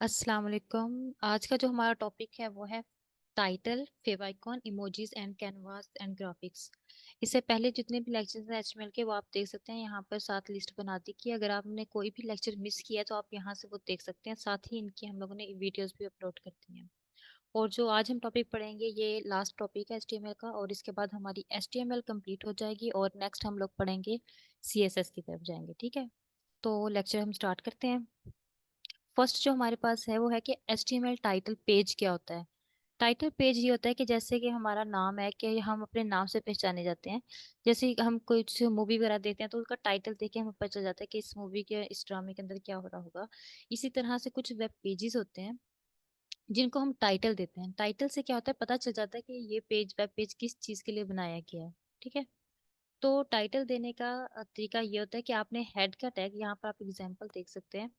अस्सलाम वालेकुम। आज का जो हमारा टॉपिक है वो है title, favicon, emojis and canvas and graphics. इससे पहले जितने भी लेक्चर्स हैं एचटीएमएल के वो आप देख सकते हैं। यहाँ पर साथ लिस्ट बना दी कि अगर आपने कोई भी लेक्चर मिस किया है तो आप यहाँ से वो देख सकते हैं। साथ ही इनकी हम लोगों ने वीडियोस भी अपलोड कर दी हैं। और जो आज हम टॉपिक पढ़ेंगे ये लास्ट टॉपिक है एचटीएमएल का, और इसके बाद हमारी एचटीएमएल कंप्लीट हो जाएगी और नेक्स्ट हम लोग पढ़ेंगे सीएसएस की तरफ जाएंगे। ठीक है, तो लेक्चर हम स्टार्ट करते हैं। फर्स्ट जो हमारे पास है वो है कि HTML टाइटल पेज क्या होता है। टाइटल पेज ये होता है कि जैसे कि हमारा नाम है कि हम अपने नाम से पहचाने जाते हैं। जैसे कि हम कुछ मूवी वगैरह देखते हैं तो उसका टाइटल देख के हमें पता चल जाता है कि इस मूवी के इस ड्रामे के अंदर क्या हो रहा होगा। इसी तरह से कुछ वेब पेजेस होते हैं जिनको हम टाइटल देते हैं। टाइटल से क्या होता है, पता चल जाता है कि ये पेज वेब पेज किस चीज के लिए बनाया गया है। ठीक है, तो टाइटल देने का तरीका ये होता है कि आपने हेड का टैग, यहाँ पर आप एग्जांपल देख सकते हैं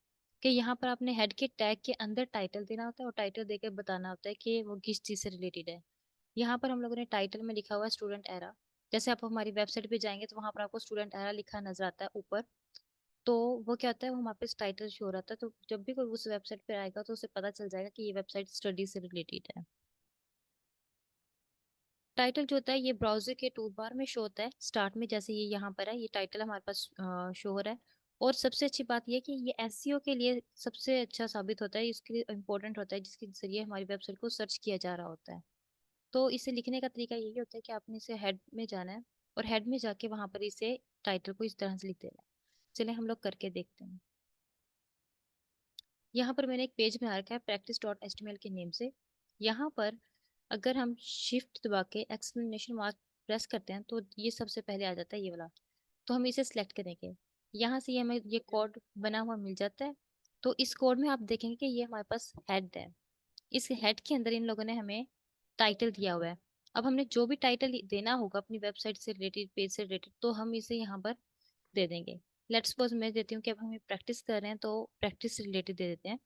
कि यहाँ पर आपने हेड के टैग के अंदर टाइटल देना होता है और टाइटल देकर बताना होता है कि वो किस चीज़ से रिलेटेड है। यहाँ पर हम लोगों ने टाइटल में लिखा हुआ है स्टूडेंट एरा। जैसे आप हमारी वेबसाइट पे जाएंगे तो वहाँ पर आपको स्टूडेंट एरा लिखा नजर आता है ऊपर। तो वो क्या होता है, वो हमारे पे टाइटल शो हो रहा था, तो जब भी कोई उस वेबसाइट पे आएगा तो उसे पता चल जाएगा कि ये वेबसाइट स्टडी से रिलेटेड है। टाइटल जो होता है ये ब्राउजर के टूल बार में शो होता है स्टार्ट में, जैसे ये यहाँ पर है, ये टाइटल हमारे पास शो हो रहा है। और सबसे अच्छी बात ये है कि ये एसईओ के लिए सबसे अच्छा साबित होता है, इसके लिए इम्पोर्टेंट होता है, जिसके जरिए हमारी वेबसाइट को सर्च किया जा रहा होता है। तो इसे लिखने का तरीका यही होता है कि आपने इसे हेड में जाना है और हेड में जाके वहां पर इसे टाइटल को इस तरह से लिख देना है। चलिए हम लोग करके देखते हैं। यहाँ पर मैंने एक पेज बना रखा है practice.html के नेम से। यहाँ पर अगर हम शिफ्ट दबा के एक्सक्लेमेशन मार्क प्रेस करते हैं तो ये सबसे पहले आ जाता है, ये वाला। तो हम इसे सिलेक्ट करेंगे। यहाँ से हमें ये कोड बना हुआ मिल जाता है। तो इस कोड में आप देखेंगे कि ये हमारे पास हेड है। इस हेड के अंदर इन लोगों ने हमें टाइटल दिया हुआ है। अब हमने जो भी टाइटल देना होगा अपनी वेबसाइट से रिलेटेड, पेज से रिलेटेड, तो हम इसे यहाँ पर दे देंगे। लेट्स सपोज मैं देती हूँ कि अब हम प्रैक्टिस कर रहे हैं तो प्रैक्टिस से रिलेटेड दे देते हैं।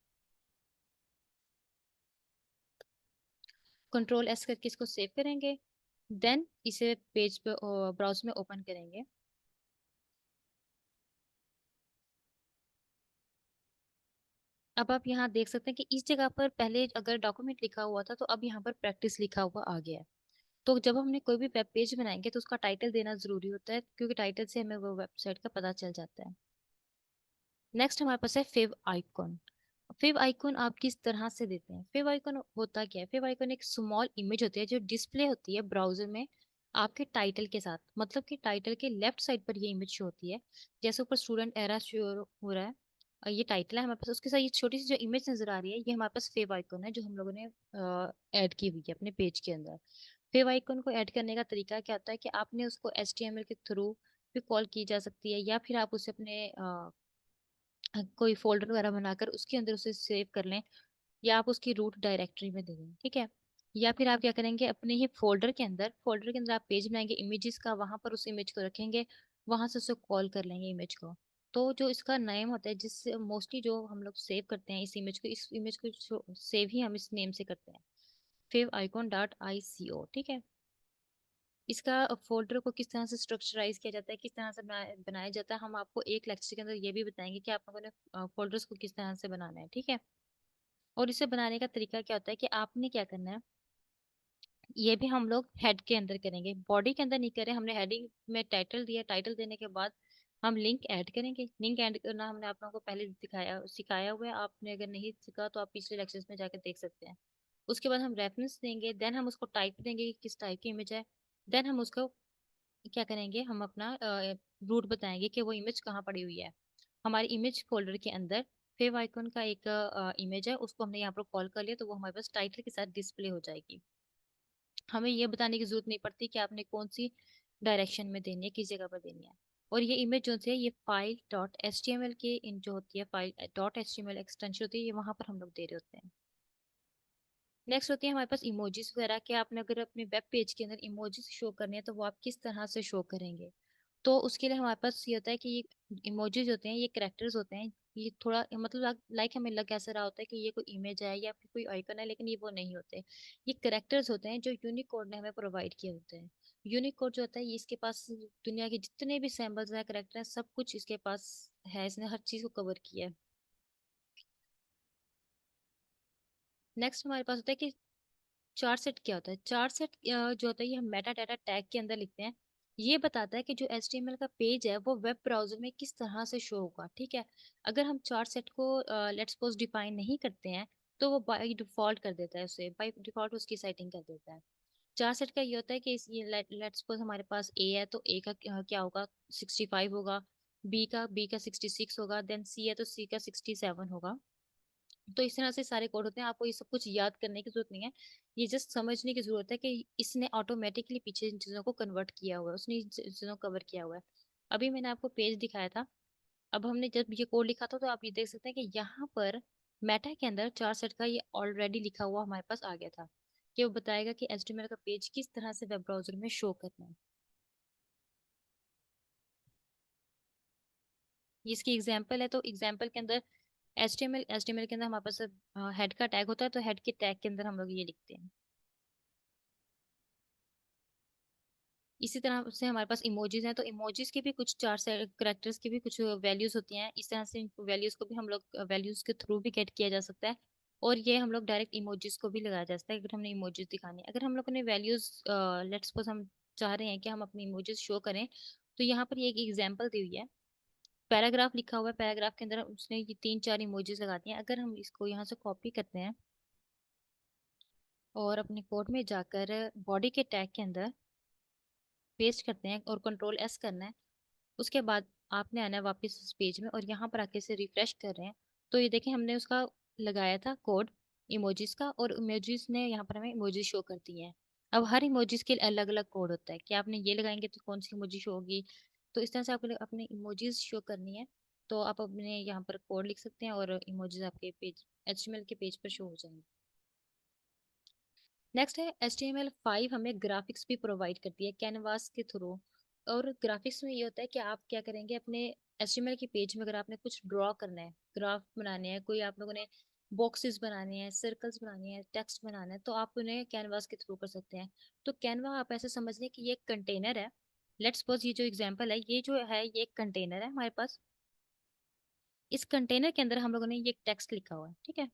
कंट्रोल S करके इसको सेव करेंगे। देन इसे पेज पे ब्राउज में ओपन करेंगे। अब आप यहाँ देख सकते हैं कि इस जगह पर पहले अगर डॉक्यूमेंट लिखा हुआ था तो अब यहाँ पर प्रैक्टिस लिखा हुआ आ गया है। तो जब हमने कोई भी वेब पेज बनाएंगे तो उसका टाइटल देना जरूरी होता है, क्योंकि टाइटल से हमें वो वेबसाइट का पता चल जाता है। नेक्स्ट हमारे पास है फेव आइकॉन। फेव आइकॉन आप किस तरह से देते हैं? फेव आइकॉन होता क्या है? फेव आइकॉन एक स्मॉल इमेज होती है जो डिस्प्ले होती है ब्राउजर में आपके टाइटल के साथ। मतलब कि टाइटल के लेफ्ट साइड पर ये इमेज शो होती है। जैसे ऊपर स्टूडेंट एरा शो हो रहा है और ये टाइटल है हमारे पास, उसके साथ ये छोटी सी जो इमेज नजर आ रही है ये हमारे पास फेव आइकॉन है जो हम लोगों ने ऐड की हुई है अपने पेज के अंदर। फेव आइकॉन को ऐड करने का तरीका क्या होता है कि आपने उसको HTML के थ्रू भी कॉल की जा सकती है, या फिर आप उसे अपने कोई फोल्डर वगैरह बनाकर उसके अंदर उसे सेव कर लें, या आप उसकी रूट डायरेक्टरी में दे दें। ठीक है, या फिर आप क्या करेंगे, अपने ही फोल्डर के अंदर आप पेज बनाएंगे इमेजेस का, वहां पर उस इमेज को रखेंगे, वहां से उसे कॉल कर लेंगे इमेज को। तो जो इसका नेम होता है जिससे मोस्टली जो हम लोग सेव करते हैं इस इमेज को सेव ही हम इस नेम से करते हैं, favicon.ico। ठीक है, इसका फोल्डर को किस तरह से स्ट्रक्चराइज किया जाता है, किस तरह से बनाया जाता है, हम आपको एक लेक्चर के अंदर ये भी बताएंगे कि आप लोगों ने फोल्डर्स को किस तरह से बनाना है। ठीक है, और इसे बनाने का तरीका क्या होता है कि आपने क्या करना है, ये भी हम लोग हेड के अंदर करेंगे, बॉडी के अंदर नहीं करें। हमने हेडिंग में टाइटल दिया, टाइटल देने के बाद हम लिंक ऐड करेंगे। लिंक ऐड करना हमने आप लोगों को पहले सिखाया हुआ है, आपने अगर नहीं सीखा तो आप पिछले लेक्चर्स में जाकर देख सकते हैं। उसके बाद हम रेफरेंस देंगे, देन हम उसको टाइप देंगे कि किस टाइप की इमेज है। देन हम उसको क्या करेंगे, हम अपना रूट बताएंगे कि वो इमेज कहाँ पड़ी हुई है। हमारी इमेज फोल्डर के अंदर फेव आइकन का एक इमेज है, उसको हमने यहाँ पर कॉल कर लिया तो वो हमारे पास टाइटल के साथ डिस्प्ले हो जाएगी। हमें ये बताने की जरूरत नहीं पड़ती कि आपने कौन सी डायरेक्शन में देनी है, किस जगह पर देनी है। और ये इमेज जो है ये file dot H T M L के इन जो होती है, file dot H T M L extension होती है, ये वहां पर हम लोग दे रहे होते हैं। नेक्स्ट होती है हमारे पास इमोजीज वगैरह के। आपने अगर अपने वेब पेज के अंदर इमोजीज शो करने हैं तो वो आप किस तरह से शो करेंगे? तो उसके लिए हमारे पास ये होता है कि ये इमोजीज होते हैं, ये करेक्टर्स होते हैं। ये थोड़ा मतलब लाइक हमें लग ऐसा रहा होता है कि ये कोई इमेज है या फिर कोई आइकन है, लेकिन ये वो नहीं होते। ये करेक्टर्स होते हैं जो यूनिकोड ने हमें प्रोवाइड किए होते हैं। यूनिकोड जो होता है ये इसके पास दुनिया के जितने भी सैम्बल्स हैं, करेक्टर हैं, सब कुछ इसके पास है, इसने हर चीज को कवर किया है। नेक्स्ट हमारे पास होता है कि चार सेट क्या होता है। चार सेट जो होता है ये हम मेटा डाटा टैग के अंदर लिखते हैं। ये बताता है कि जो HTML का पेज है वो वेब ब्राउजर में किस तरह से शो होगा, ठीक है। अगर हम चार सेट को लेट्स सपोज डिफाइन नहीं करते हैं तो वो बाय डिफॉल्ट कर देता है, उसे बाय डिफॉल्ट उसकी सेटिंग कर देता है। चार सेट का ये होता है कि ये लेट्स सपोज हमारे पास ए है तो ए का क्या होगा, 65 होगा। बी का 66 होगा। देन सी है तो सी का 67 होगा। तो इस तरह से सारे कोड होते हैं, आपको ये सब कुछ याद करने की जरूरत नहीं है। ये जस्ट समझने की जरूरत है कि इसने ऑटोमेटिकली पीछे इन चीजों को कन्वर्ट किया हुआ है, उसने इन चीजों को कवर किया हुआ है। अभी मैंने आपको पेज दिखाया था। अब हमने जब ये कोड लिखा था तो आप ये देख सकते हैं कि यहाँ पर मेटा के अंदर चार सेट का ये ऑलरेडी लिखा हुआ हमारे पास आ गया था, कि वो बताएगा कि HTML का पेज किस तरह से वेब ब्राउजर में शो करना है। ये इसकी एग्जाम्पल है, तो एग्जाम्पल के अंदर एच टी एम एल के अंदर हमारे पास हेड का टैग होता है, तो हेड के टैग के अंदर हम लोग ये लिखते हैं। इसी तरह से हमारे पास इमोजीज हैं, तो इमोजीज के भी कुछ चार से करेक्टर्स की भी कुछ वैल्यूज होती हैं। इस तरह से वैल्यूज को भी हम लोग वैल्यूज के थ्रू भी गेट किया जा सकता है। और ये हम लोग डायरेक्ट इमोजीज को भी लगाया जा सकता है अगर हमने इमोजीज दिखानी है। अगर हम लोग ने वैल्यूज लेट्स सपोज हम चाह रहे हैं कि हम अपनी इमोजीज शो करें, तो यहाँ पर ये एक एग्जाम्पल दी हुई है। पैराग्राफ लिखा हुआ है, पैराग्राफ के अंदर उसने ये तीन चार इमोजीज लगा दी हैं। अगर हम इसको यहाँ से कॉपी करते हैं और अपने कोड में जाकर बॉडी के टैग के अंदर पेस्ट करते हैं और कंट्रोल S करना है, उसके बाद आपने आना है वापस इस पेज में और यहाँ पर आके से रिफ्रेश कर रहे हैं। तो ये देखें हमने उसका लगाया था कोड इमोजीज का, और इमोजीज ने यहाँ पर हमें इमोजी शो कर दी है। अब हर इमोजीज के अलग अलग कोड होता है कि आपने ये लगाएंगे तो कौन सी इमोजी शो होगी। तो इस तरह से आपको अपने इमोजीज शो करनी है, तो आप अपने यहाँ पर कोड लिख सकते हैं और इमोजीज आपके पेज HTML के पेज पर शो हो जाएंगे। नेक्स्ट है HTML5 हमें ग्राफिक्स भी प्रोवाइड करती है कैनवास के थ्रू। और ग्राफिक्स में ये होता है कि आप क्या करेंगे अपने HTML के पेज में, अगर आपने कुछ ड्रॉ करना है, ग्राफ बनाने हैं, कोई आप लोगों ने बॉक्सेस बनाने हैं, सर्कल्स बनाने हैं, टेक्स्ट बनाना है, तो आप उन्हें कैनवास के थ्रू कर सकते हैं। तो कैनवा आप ऐसे समझ लें कि ये एक कंटेनर है। लेट्स सपोज ये जो एग्जांपल है, ये जो है ये एक कंटेनर है हमारे पास। इस कंटेनर के अंदर हम लोगों ने ये टेक्स्ट लिखा हुआ है, ठीक है।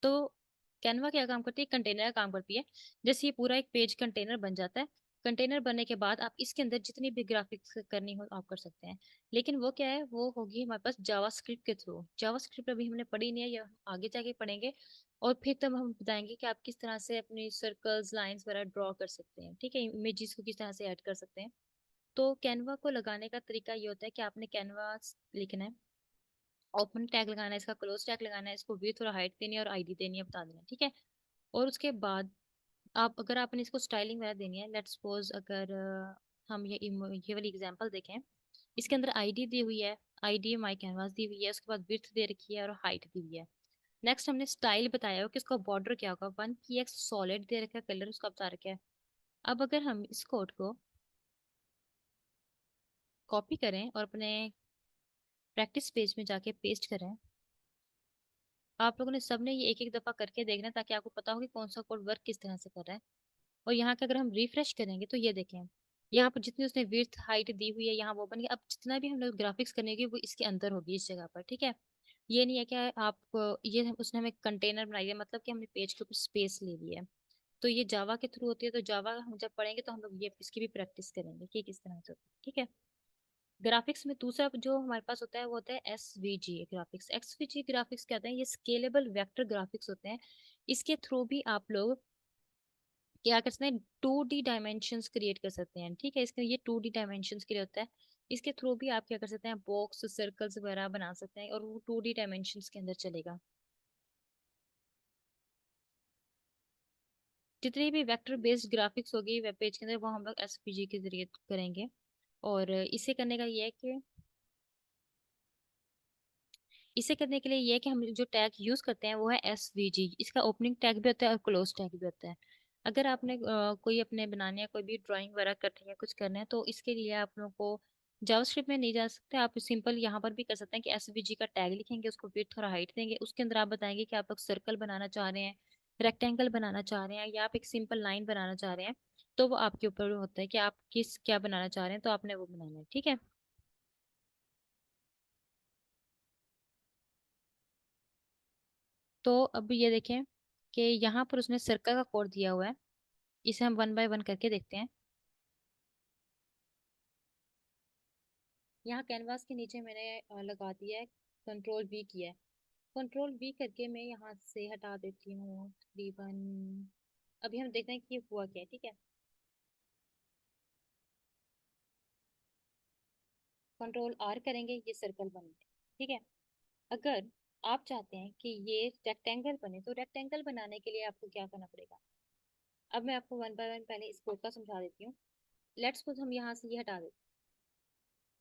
तो कैनवा क्या काम करती है, कंटेनर का काम करती है। जैसे ये पूरा एक पेज कंटेनर बन जाता है। कंटेनर बनने के बाद आप इसके अंदर जितनी भी ग्राफिक्स करनी हो आप कर सकते हैं। लेकिन वो क्या है, वो होगी हमारे पास जावास्क्रिप्ट के थ्रू। जावास्क्रिप्ट अभी हमने पढ़ी नहीं है, या हम आगे जाके पढ़ेंगे। और फिर तब हम बताएंगे कि आप किस तरह से अपनी सर्कल्स लाइंस वगैरह ड्रॉ कर सकते हैं, ठीक है, इमेजेस को किस तरह से ऐड कर सकते हैं। तो कैनवा को लगाने का तरीका ये होता है कि आपने कैनवा लिखना है, ओपन टैग लगाना है, इसका क्लोज टैग लगाना है, इसको विड्थ और हाइट देनी है और ID देनी है, बता देना है, ठीक है। और उसके बाद आप अगर आपने इसको स्टाइलिंग वगैरह देनी है, लेट्स सपोज अगर हम ये वाली एग्जांपल देखें, इसके अंदर ID दी हुई है, ID माई कैनवास दी हुई है, उसके बाद विड्थ दे रखी है और हाइट दी हुई है। नेक्स्ट हमने स्टाइल बताया हो कि इसका बॉर्डर क्या होगा, 1px सॉलिड दे रखा है, कलर उसका बता रखा है। अब अगर हम इस कोड को कॉपी करें और अपने प्रैक्टिस पेज में जाके पेस्ट करें, आप लोगों ने सबने ये एक एक दफा करके देखना है, ताकि आपको पता हो कि कौन सा कोड वर्क किस तरह से कर रहा है। और यहाँ के अगर हम रिफ्रेश करेंगे तो ये देखें, यहाँ पर जितनी उसने विड्थ हाइट दी हुई है यहाँ वो बन गया। अब जितना भी हम लोग ग्राफिक्स करेंगे वो इसके अंदर होगी, इस जगह पर, ठीक है। ये नहीं है कि आप ये उसने हमें कंटेनर बनाई है, मतलब कि हमने पेज के ऊपर स्पेस ले ली है। तो ये जावा के थ्रू होती है, तो जावा हम जब पढ़ेंगे तो हम लोग ये इसकी भी प्रैक्टिस करेंगे कि किस तरह से होती है, ठीक है। ग्राफिक्स में दूसरा जो हमारे पास होता है वो होता है SVG ग्राफिक्स। XVG ग्राफिक्स क्या होता है, ये स्केलेबल वेक्टर ग्राफिक्स होते हैं। इसके थ्रू भी आप लोग क्या कर सकते हैं, 2D डायमेंशंस क्रिएट कर सकते हैं, ठीक है। इसके ये 2D डायमेंशंस के लिए होता है। इसके थ्रू भी आप क्या कर सकते हैं, बॉक्स सर्कल्स वगैरह बना सकते हैं और वो 2D डायमेंशंस के अंदर चलेगा। जितनी भी वेक्टर बेस्ड ग्राफिक्स होगी वेब पेज के अंदर वो हम लोग SVG के जरिए करेंगे। और इसे करने का ये है कि इसे करने के लिए ये है कि हम जो टैग यूज करते हैं वो है SVG। इसका ओपनिंग टैग भी होता है और क्लोज टैग भी होता है। अगर आपने कोई अपने बनाने या कोई भी ड्राइंग वगैरह करनी है, कुछ करना है, तो इसके लिए आप लोगों को जावास्क्रिप्ट में नहीं जा सकते, आप सिंपल यहाँ पर भी कर सकते हैं कि SVG का टैग लिखेंगे, उसको विड्थ और हाइट देंगे, उसके अंदर आप बताएंगे कि आप लोग सर्कल बनाना चाह रहे हैं, रेक्टेंगल बनाना चाह रहे हैं, या आप एक सिंपल लाइन बनाना चाह रहे हैं। तो वो आपके ऊपर होता है कि आप किस क्या बनाना चाह रहे हैं, तो आपने वो बनाना है, ठीक है। तो अब ये देखें कि यहाँ पर उसने सर्कल का कोड दिया हुआ है। इसे हम वन बाय वन करके देखते हैं। यहाँ कैनवास के नीचे मैंने लगा दिया है, कंट्रोल वी किया है। कंट्रोल वी करके मैं यहाँ से हटा देती हूँ तकरीबन। अभी हम देखते हैं कि ये हुआ क्या है, ठीक है। कंट्रोल आर करेंगे, ये सर्कल बन गया, ठीक है। अगर आप चाहते हैं कि ये रेक्टेंगल बने, तो रेक्टेंगल बनाने के लिए आपको क्या करना पड़ेगा। अब मैं आपको वन बाय वन पहले इस कोड का समझा देती हूँ। लेट्स सपोज हम यहाँ से ये हटा देते हैं।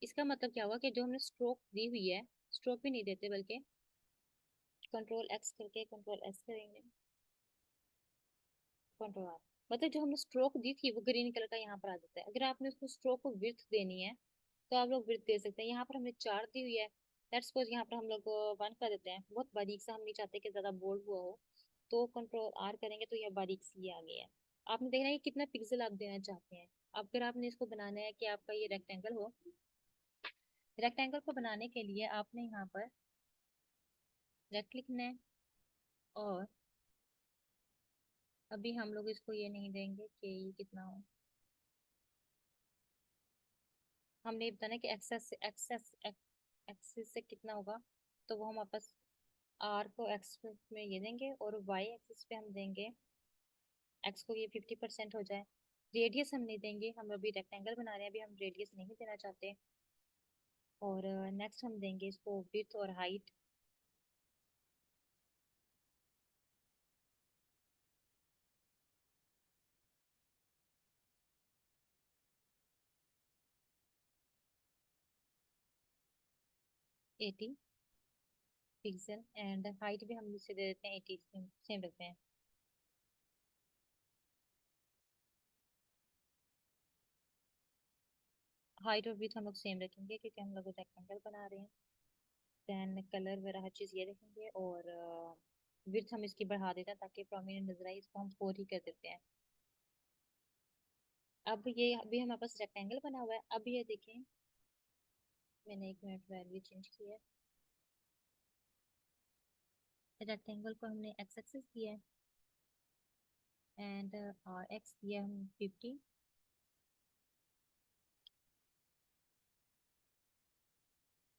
इसका मतलब क्या हुआ कि जो हमने स्ट्रोक दी हुई है, स्ट्रोक भी नहीं देते बल्कि कंट्रोल एक्स करके कंट्रोल एस करेंगे, कंट्रोल आर। मतलब जो हमने स्ट्रोक दी थी वो ग्रीन कलर का यहाँ पर आ जाता है। अगर आपने उसको स्ट्रोक को विड्थ देनी है तो आप लोग विड्थ दे सकते हैं। यहाँ पर हमने 4 दी हुई है, लेट्स सपोज यहाँ पर हम लोग 1 कर देते हैं। बहुत बारीक सा हम नहीं चाहते कि ज्यादा बोल्ड हुआ हो, तो कंट्रोल आर करेंगे तो यह बारीक सी आ गई है। आपने देखना है कि कितना पिक्सल आप देना चाहते हैं। अब अगर आपने इसको बनाना है कि आपका ये रेक्टेंगल हो, रेक्टेंगल को बनाने के लिए आपने यहाँ पर रेक्ट लिखना है। और अभी हम लोग इसको ये नहीं देंगे कि ये कितना हो, हमने ये बताना है कि एक्सेस एक्सेस एक्सिस से कितना होगा। तो वो हम वापस आर को एक्स में ये देंगे और वाई एक्सिस पे हम देंगे एक्स को, ये 50% हो जाए। रेडियस हम नहीं देंगे, हम अभी रेक्टेंगल बना रहे हैं, अभी हम रेडियस नहीं देना चाहते। और नेक्स्ट हम देंगे इसको विड्थ और height. Eighty pixel and height भी हम इसे दे देते हैं 80, सेम रखते हैं। हाइट और विड्थ हम लोग सेम रखेंगे क्योंकि हम लोग रेक्टेंगल बना रहे हैं। देन कलर वगैरह हर चीज़ ये रखेंगे। और विड्थ हम इसकी बढ़ा देते हैं ताकि प्रोमिनेंट नजर आए, इसको हम 4 ही कर देते हैं। अब ये अभी हमारे पास रेक्टेंगल बना हुआ है। अब ये देखें, मैंने 1 मिनट वैल्यू चेंज की है। रेक्टेंगल को हमने एक्स एक्सिस दिया है एंड आर एक्स दिया हम 50।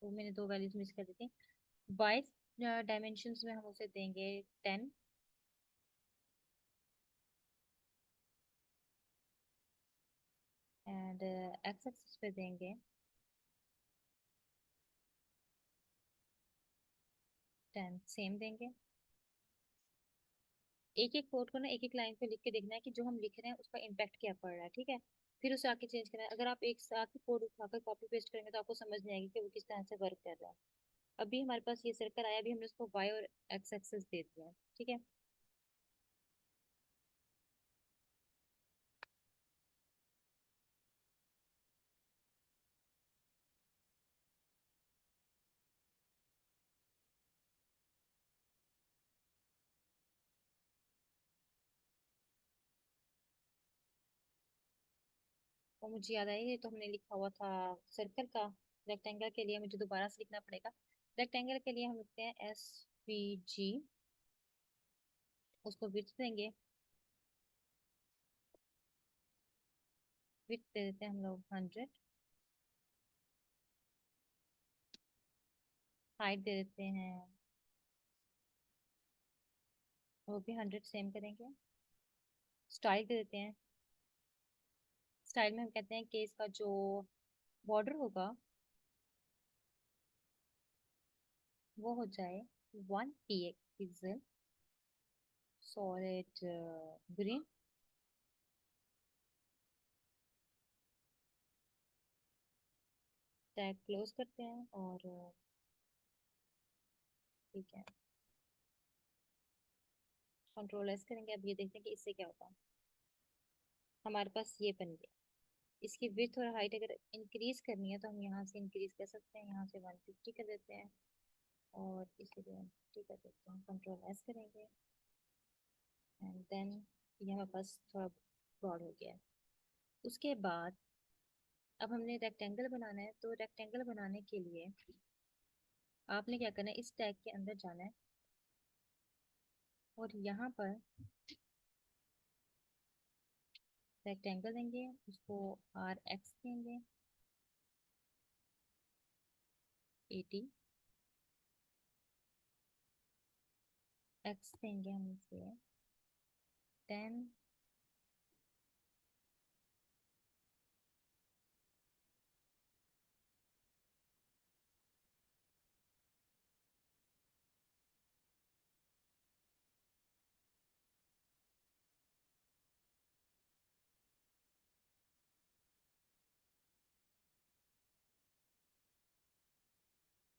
तो मैंने 2 वैल्यूज मिस कर दी थी। वाई डायमेंशंस में हम उसे देंगे 10 एंड एक्स एक्सिस पे देंगे 10, सेम देंगे। एक एक कोड को ना एक एक लाइन पे लिख के देखना है कि जो हम लिख रहे हैं उसका इम्पैक्ट क्या पड़ रहा है, ठीक है। फिर उसे आके चेंज करना है। अगर आप एक साथ ही कोड उठाकर कॉपी पेस्ट करेंगे तो आपको समझ नहीं आएगी कि वो किस तरह से वर्क कर रहा है। अभी हमारे पास ये सर्कल आया, अभी हमने उसको वाई और एक्स एक्सेस दे दिया है, ठीक है। और मुझे याद आया, ये तो हमने लिखा हुआ था सर्कल का। रेक्टेंगल के लिए मुझे दोबारा से लिखना पड़ेगा। रेक्टेंगल के लिए हम लिखते हैं SVG, उसको विड्थ देंगे। विड्थ दे देते हैं हम लोग 100, हाइट दे देते हैं वो भी 100 सेम करेंगे। स्टाइल दे देते हैं। स्टाइल में हम कहते हैं कि इसका जो बॉर्डर होगा वो हो जाए 1 pixel solid green. Tag close करते हैं और ठीक है, कंट्रोल एस करेंगे। अब ये देखते हैं कि इससे क्या होता है। हमारे पास ये बन गया। इसकी विड्थ और हाइट अगर इंक्रीज करनी है तो हम यहाँ से इंक्रीज कर सकते हैं, यहाँ से 150 कर देते हैं और इसे भी 150 कर देते हैं। कंट्रोल एस करेंगे एंड देन ये हमारे पास थोड़ा ब्रॉड हो गया है। उसके बाद अब हमने रेक्टेंगल बनाना है, तो रेक्टेंगल बनाने के लिए आपने क्या करना है, इस टैग के अंदर जाना है। और यहाँ पर रेक्टेंगल देंगे, उसको आर एक्स देंगे 80, एक्स देंगे हम इसे 10,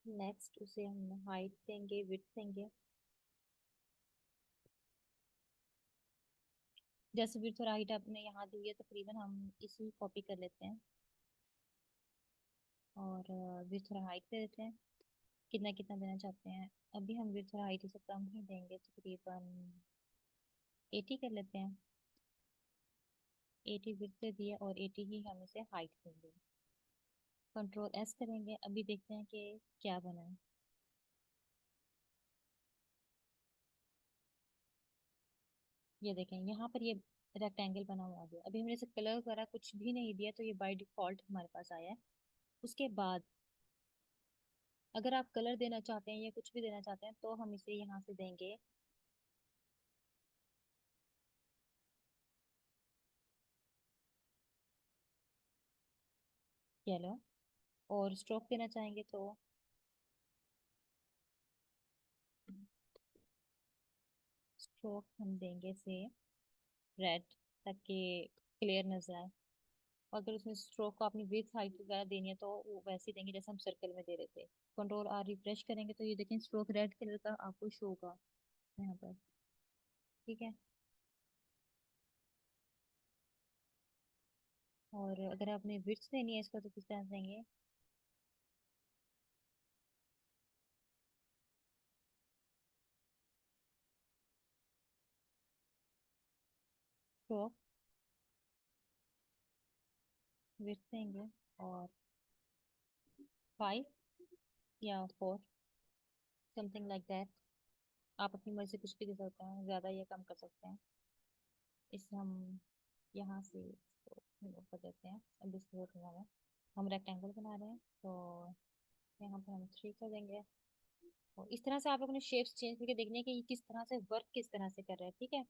नेक्स्ट उसे हम हाइट देंगे, विड्थ देंगे। जैसे विड्थ और हाइट आपने यहाँ दी है तकरीबन, हम इसी कॉपी कर लेते हैं और विड्थ और हाइट दे देते हैं। कितना कितना देना चाहते हैं? अभी हम विड्थ और हाइट इसे कम ही देंगे, तकरीबन 80 कर लेते हैं। 80 विड्थ दे दिया और 80 ही हम इसे हाइट देंगे। कंट्रोल एस करेंगे, अभी देखते हैं कि क्या बना है। ये देखें यहाँ पर ये रेक्टेंगल बना हुआ आ गया। अभी हमने इसे कलर वगैरह कुछ भी नहीं दिया, तो ये बाय डिफॉल्ट हमारे पास आया है। उसके बाद अगर आप कलर देना चाहते हैं या कुछ भी देना चाहते हैं तो हम इसे यहाँ से देंगे येलो। और स्ट्रोक देना चाहेंगे तो स्ट्रोक हम देंगे से रेड, ताकि क्लियर नजर आए। और अगर उसमें स्ट्रोक को अपनी विथ हाइट वगैरह देनी है तो वो वैसे ही देंगे जैसे हम सर्कल में दे रहे थे। कंट्रोल आर रिफ्रेश करेंगे तो ये देखें स्ट्रोक रेड कलर का आपको शो होगा यहाँ पर। ठीक है। और अगर आपने विड्थ देनी है इसका तो किस तरह से देंगे? स्ट्रोक विड्थ देंगे और 5 या 4, समथिंग लाइक दैट। आप अपनी मर्जी से कुछ भी दे सकते हैं, ज़्यादा या कम कर सकते हैं। इसे हम यहाँ से इसको remove कर देते हैं। अब इसको बना रहे हैं, हम रेक्टेंगल बना रहे हैं तो यहाँ पर हम 3 कर देंगे। और इस तरह से आप अपने शेप्स चेंज करके देखने हैं कि ये किस तरह से वर्क किस तरह से कर रहे हैं। ठीक है।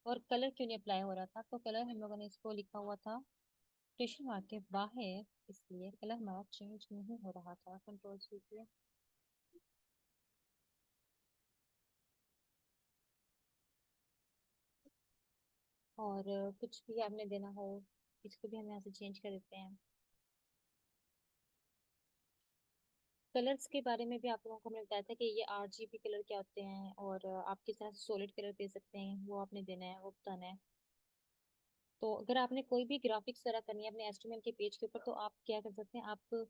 और कलर क्यों नहीं अप्लाई हो रहा था? तो कलर हम लोगों ने इसको लिखा हुआ था क्वेश्चन मार्क के बाहर, इसलिए कलर हमारा चेंज नहीं हो रहा था। कंट्रोल सी किया। और कुछ भी आपने देना हो इसको भी हम यहाँ से चेंज कर देते हैं। कलर्स के बारे में भी आप लोगों को हमने बताया था कि ये आरजीबी कलर क्या होते हैं और आप किस तरह से सॉलिड कलर दे सकते हैं, वो आपने देना है, वो बताना है। तो अगर आपने कोई भी ग्राफिक्स वगैरह करनी है अपने एचटीएमएल के पेज के ऊपर तो आप क्या कर सकते हैं, आप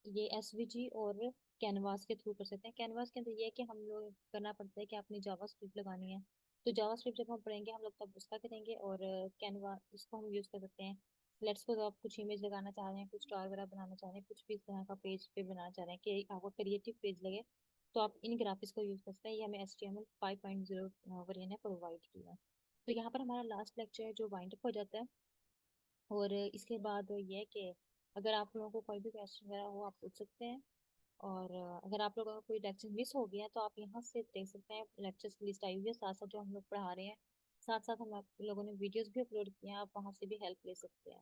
ये एसवीजी और कैनवास के थ्रू कर सकते हैं। कैनवास के अंदर ये है कि हम लोग करना पड़ता है कि आपने जावा स्क्रिप्ट लगानी है। तो जावा स्क्रिप्ट जब हम पढ़ेंगे हम लोग तब उसका करेंगे। और कैनवा इसको हम यूज़ कर सकते हैं। लेट्स सपोज आप कुछ इमेज लगाना चाह रहे हैं, कुछ स्टार वगैरह बनाना चाह रहे हैं, कुछ भी इस तरह का पेज पे बनाना चाह रहे हैं कि आपको क्रिएटिव पेज लगे, तो आप इन ग्राफिक्स को यूज़ कर सकते हैं। ये हमें HTML 5.0 वर्जन है प्रोवाइड किया है। तो यहाँ पर हमारा लास्ट लेक्चर है जो वाइंड अप हो जाता है। और इसके बाद ये है कि अगर आप लोगों को कोई भी क्वेश्चन वगैरह हो आप पूछ सकते हैं। और अगर आप लोगों का कोई लेक्चर मिस हो गया है तो आप यहाँ से देख सकते हैं, लेक्चर्स की लिस्ट आई हुई है साथ साथ जो हम लोग पढ़ा रहे हैं। साथ साथ हम आप लोगों ने वीडियोस भी अपलोड किए हैं, आप वहाँ से भी हेल्प ले सकते हैं।